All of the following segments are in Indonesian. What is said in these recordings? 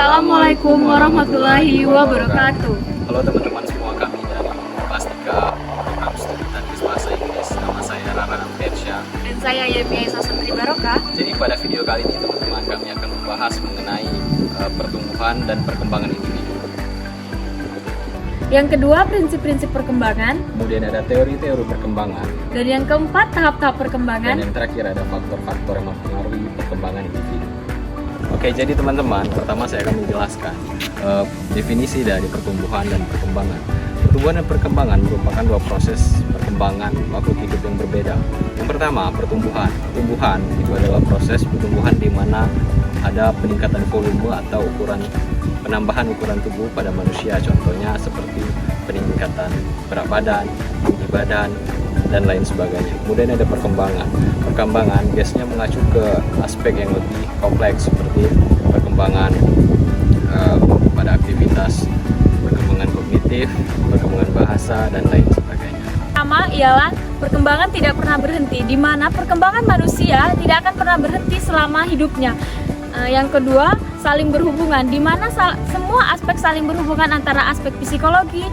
Assalamualaikum warahmatullahi wabarakatuh. Halo teman-teman semua, kami dari Plastika Program Studi Teknis Bahasa Inggris. Nama saya Rara Ampirsya. Dan saya Yemi Aisyah Santri Barokah. Jadi pada video kali ini teman-teman, kami akan membahas mengenai pertumbuhan dan perkembangan individu. Yang kedua, prinsip-prinsip perkembangan. Kemudian ada teori-teori perkembangan. Dan yang keempat, tahap-tahap perkembangan. Dan yang terakhir ada faktor-faktor yang mempengaruhi perkembangan individu. Oke, jadi teman-teman, pertama saya akan menjelaskan definisi dari pertumbuhan dan perkembangan. Pertumbuhan dan perkembangan merupakan dua proses perkembangan makhluk hidup yang berbeda. Yang pertama, pertumbuhan. Pertumbuhan itu adalah proses pertumbuhan di mana ada peningkatan volume atau penambahan ukuran tubuh pada manusia. Contohnya seperti peningkatan berat badan, tinggi badan, dan lain sebagainya. Kemudian ada perkembangan. Perkembangan biasanya mengacu ke aspek yang lebih kompleks seperti perkembangan pada aktivitas, perkembangan kognitif, perkembangan bahasa, dan lain sebagainya. Pertama ialah perkembangan tidak pernah berhenti, di mana perkembangan manusia tidak akan pernah berhenti selama hidupnya. Yang kedua, saling berhubungan, di mana semua aspek saling berhubungan antara aspek psikologi,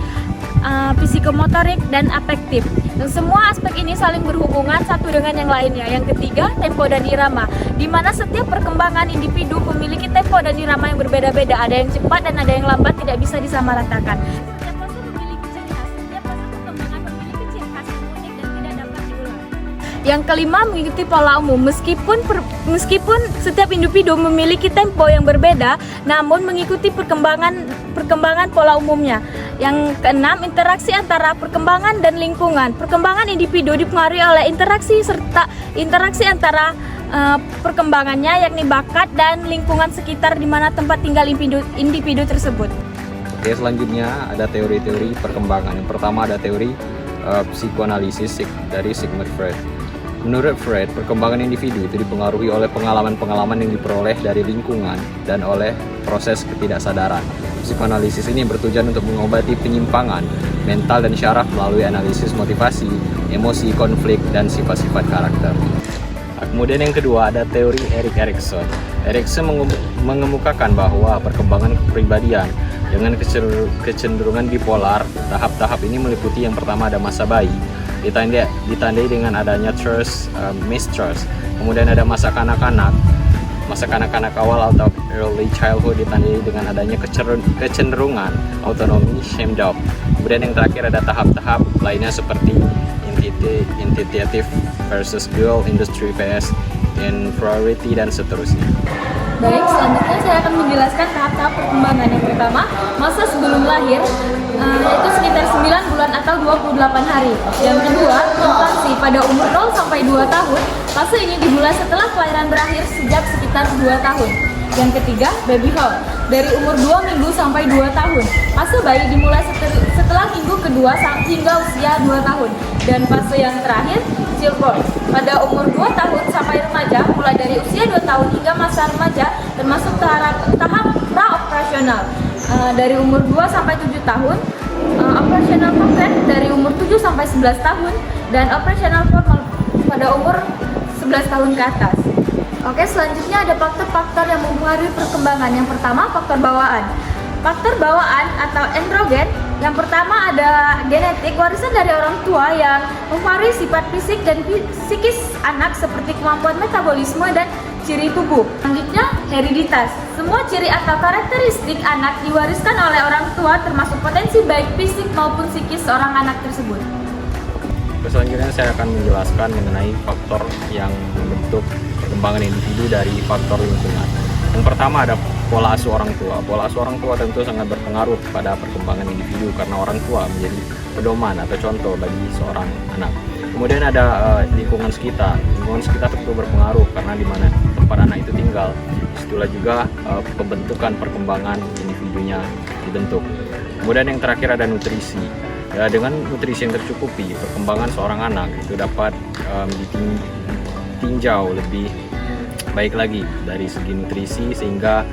psikomotorik, dan afektif. Dan semua aspek ini saling berhubungan satu dengan yang lainnya. Yang ketiga, tempo dan irama, di mana setiap perkembangan individu memiliki tempo dan irama yang berbeda-beda. Ada yang cepat dan ada yang lambat, tidak bisa disamaratakan. Setiap fase memiliki ciri khas, setiap fase perkembangan memiliki ciri khas yang unik dan tidak dapat diulang. Yang kelima, mengikuti pola umum. Meskipun setiap individu memiliki tempo yang berbeda, namun mengikuti perkembangan pola umumnya. Yang keenam, interaksi antara perkembangan dan lingkungan. Perkembangan individu dipengaruhi oleh interaksi antara perkembangannya, yakni bakat dan lingkungan sekitar di mana tempat tinggal individu tersebut. Oke, selanjutnya ada teori-teori perkembangan. Yang pertama ada teori psikoanalisis dari Sigmund Freud. Menurut Freud, perkembangan individu itu dipengaruhi oleh pengalaman-pengalaman yang diperoleh dari lingkungan dan oleh proses ketidaksadaran. Psikoanalisis ini bertujuan untuk mengobati penyimpangan mental dan syaraf melalui analisis motivasi, emosi, konflik, dan sifat-sifat karakter. Kemudian yang kedua ada teori Erik Erikson. Erikson mengemukakan bahwa perkembangan kepribadian dengan kecenderungan bipolar. Tahap-tahap ini meliputi yang pertama ada masa bayi, ditandai dengan adanya trust, mistrust. Kemudian ada masa kanak-kanak awal atau early childhood, ditandai dengan adanya kecenderungan autonomi, shamed-up. Kemudian yang terakhir ada tahap-tahap lainnya seperti intentative versus goal, industry phase, inferiority, dan seterusnya. Baik, selanjutnya saya akan menjelaskan tahap-tahap perkembangan. Yang pertama, masa sebelum lahir, yaitu sekitar 9 bulan atau 28 hari. Yang kedua, infansi pada umur 0 sampai 2 tahun. Fase ini dimulai setelah kelahiran berakhir sejak sekitar 2 tahun. Yang ketiga, babyhood, dari umur 2 minggu sampai 2 tahun. Fase bayi dimulai setelah minggu kedua hingga usia 2 tahun. Dan fase yang terakhir, childbirth, pada umur 2 tahun sampai remaja, mulai dari usia 2 tahun hingga masa remaja, termasuk tahap pra-operasional. Dari umur 2 sampai 7 tahun, operational complete dari umur 7 sampai 11 tahun, dan operational formal pada umur 11 tahun ke atas. Oke, selanjutnya ada faktor-faktor yang mempengaruhi perkembangan. Yang pertama, faktor bawaan. Faktor bawaan atau androgen, yang pertama ada genetik, warisan dari orang tua yang mempengaruhi sifat fisik dan psikis anak seperti kemampuan metabolisme dan ciri tubuh. Selanjutnya, hereditas. Semua ciri atau karakteristik anak diwariskan oleh orang tua, termasuk potensi baik fisik maupun psikis seorang anak tersebut. Selanjutnya saya akan menjelaskan mengenai faktor yang membentuk perkembangan individu dari faktor lingkungan. Yang pertama ada pola asuh orang tua. Pola asuh orang tua tentu sangat berpengaruh pada perkembangan individu karena orang tua menjadi pedoman atau contoh bagi seorang anak. Kemudian ada lingkungan sekitar. Lingkungan sekitar tentu berpengaruh karena di mana tempat anak itu tinggal. Disitulah juga pembentukan perkembangan individunya dibentuk. Kemudian yang terakhir ada nutrisi. Ya, dengan nutrisi yang tercukupi, perkembangan seorang anak itu dapat ditinjau lebih baik lagi dari segi nutrisi, sehingga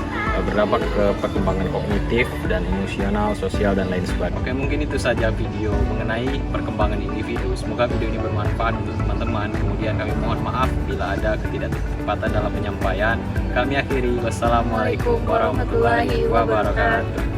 berdampak ke perkembangan kognitif dan emosional, sosial, dan lain sebagainya. Oke, mungkin itu saja video mengenai perkembangan individu. Semoga video ini bermanfaat untuk teman-teman. Kemudian kami mohon maaf bila ada ketidaktepatan dalam penyampaian. Kami akhiri, wassalamualaikum warahmatullahi wabarakatuh.